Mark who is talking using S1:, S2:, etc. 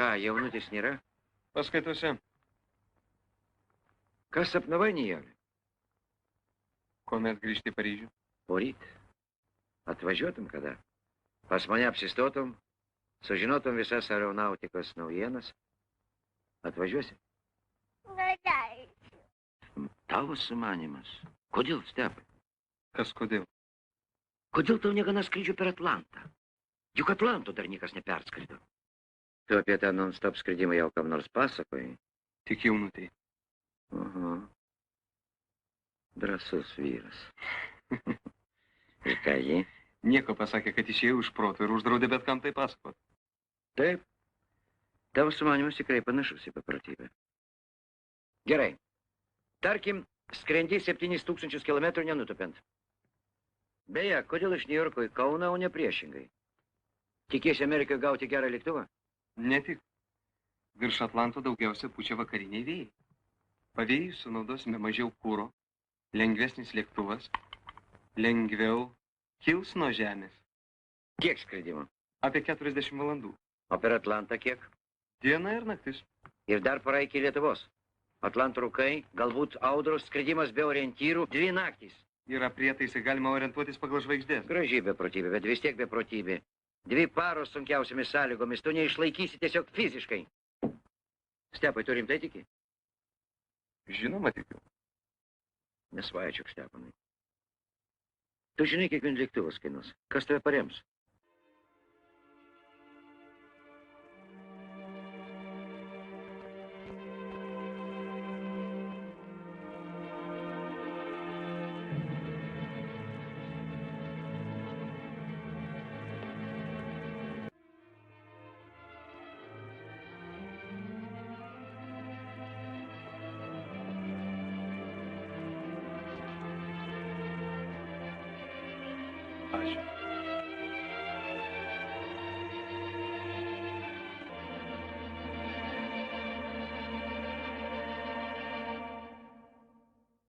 S1: Ką, jaunutis nėra?
S2: Paskaitose.
S1: Kas sapnavai, Nijolė?
S2: Kuomet grįžti į Paryžių?
S1: Poryt. Atvažiuotum kada? Pas mane apsistotum, sužinotum visas aeronautikos naujienas. Atvažiuosi?
S3: Norėčiau.
S1: Tavo sumanimas. Kodėl, Stepai?
S2: Kas kodėl?
S1: Kodėl tau negana skrydžių per Atlantą? Juk Atlanto dar niekas neperskrido. Tu apie tą non-stop skridimą jau kam nors pasakojai?
S2: Tik jaunutei.
S1: Aha. Drąsus vyras. Ir ką ji?
S2: Nieko pasakė, kad išėjau iš proto ir uždraudė bet kam tai pasakot.
S1: Taip. Tavo sumanimas tikrai panašus į paprotybę. Gerai. Tarkim, skrendi 7000 kilometrų nenutupiant. Beje, kodėl iš Niujorko į Kauną, o ne priešingai? Tikiesi Amerikoje gauti gerą lėktuvą?
S2: Ne tik. Virš Atlanto daugiausia pučia vakariniai vėjai. Pavėjui sunaudosime mažiau kūro, lengvesnis lėktuvas, lengviau kils nuo žemės.
S1: Kiek skridimo?
S2: Apie 40 valandų.
S1: O per Atlantą kiek?
S2: Diena ir naktis.
S1: Ir dar para iki Lietuvos. Atlanto rūkai, galbūt audros, skridimas be orientyrų, 2 naktys.
S2: Yra prietaisai, galima orientuotis pagal žvaigždės.
S1: Graži beprotybė, bet vis tiek beprotybė. 2 paros sunkiausiamis sąlygomis, tu neišlaikysi tiesiog fiziškai. Stepai, tu rimtai tiki?
S2: Žinoma, tikiu.
S1: Nesvaičiuk, Stepanai. Tu žinai, kiek vien lėktuvas kainuos. Kas tave parems?
S2: Ačiū.